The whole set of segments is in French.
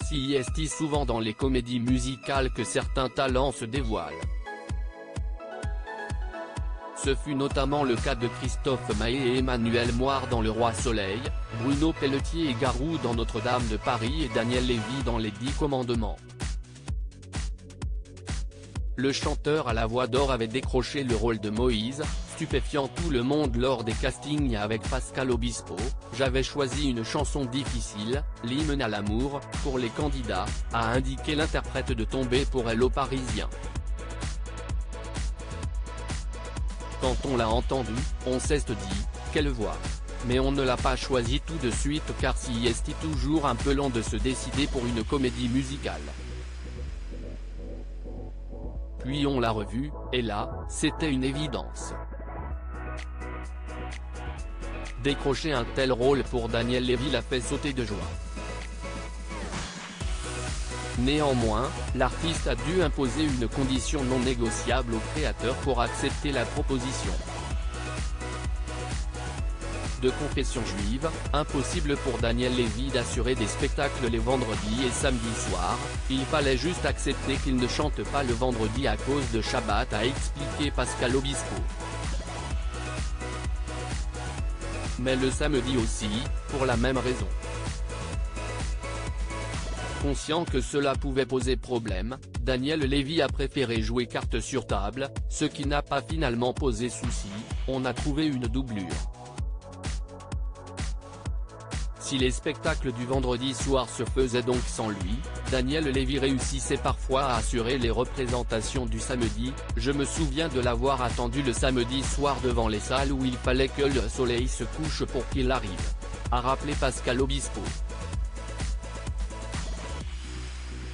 Si est souvent dans les comédies musicales que certains talents se dévoilent. Ce fut notamment le cas de Christophe Maé et Emmanuel Moire dans Le Roi Soleil, Bruno Pelletier et Garou dans Notre-Dame de Paris et Daniel Lévy dans Les 10 Commandements. Le chanteur à la voix d'or avait décroché le rôle de Moïse, stupéfiant tout le monde lors des castings avec Pascal Obispo. J'avais choisi une chanson difficile, l'hymne à l'amour, pour les candidats, a indiqué l'interprète de Tomber pour elle aux Parisiens. Quand on l'a entendu, on s'est dit, quelle voix. Mais on ne l'a pas choisi tout de suite car si est toujours un peu lent de se décider pour une comédie musicale. Puis on l'a revu, et là, c'était une évidence. Décrocher un tel rôle pour Daniel Lévy l'a fait sauter de joie. Néanmoins, l'artiste a dû imposer une condition non négociable au créateur pour accepter la proposition. De confession juive, impossible pour Daniel Lévy d'assurer des spectacles les vendredis et samedis soirs, il fallait juste accepter qu'il ne chante pas le vendredi à cause de Shabbat, a expliqué Pascal Obispo. Mais le samedi aussi, pour la même raison. Conscient que cela pouvait poser problème, Daniel Lévy a préféré jouer carte sur table, ce qui n'a pas finalement posé souci, on a trouvé une doublure. Si les spectacles du vendredi soir se faisaient donc sans lui, Daniel Lévy réussissait parfois à assurer les représentations du samedi. Je me souviens de l'avoir attendu le samedi soir devant les salles où il fallait que le soleil se couche pour qu'il arrive, a rappelé Pascal Obispo.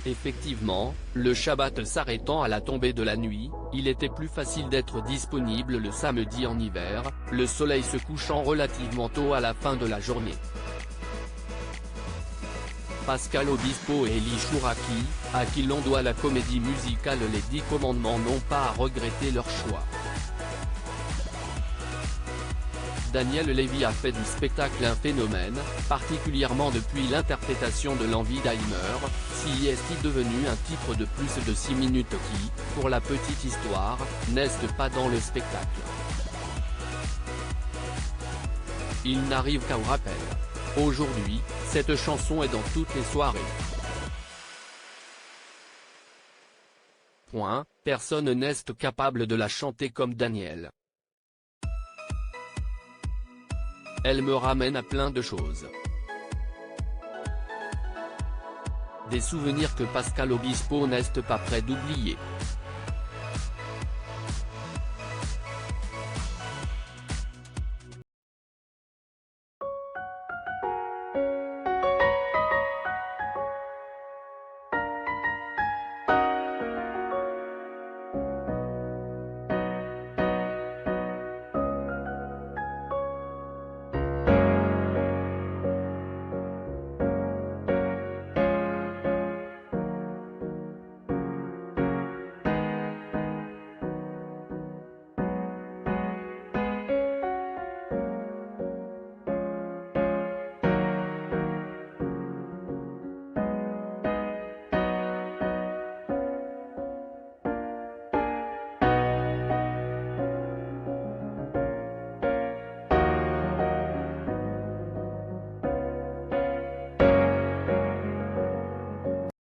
Effectivement, le Shabbat s'arrêtant à la tombée de la nuit, il était plus facile d'être disponible le samedi en hiver, le soleil se couchant relativement tôt à la fin de la journée. Pascal Obispo et Elie Chouraki, à qui l'on doit la comédie musicale Les 10 Commandements, n'ont pas à regretter leur choix. Daniel Lévy a fait du spectacle un phénomène, particulièrement depuis l'interprétation de L'Envie d'Alzheimer, si est devenu un titre de plus de 6 minutes qui, pour la petite histoire, n'est pas dans le spectacle. Il n'arrive qu'à au rappel. Aujourd'hui, cette chanson est dans toutes les soirées. Personne n'est capable de la chanter comme Daniel. Elle me ramène à plein de choses. Des souvenirs que Pascal Obispo n'est pas prêt d'oublier.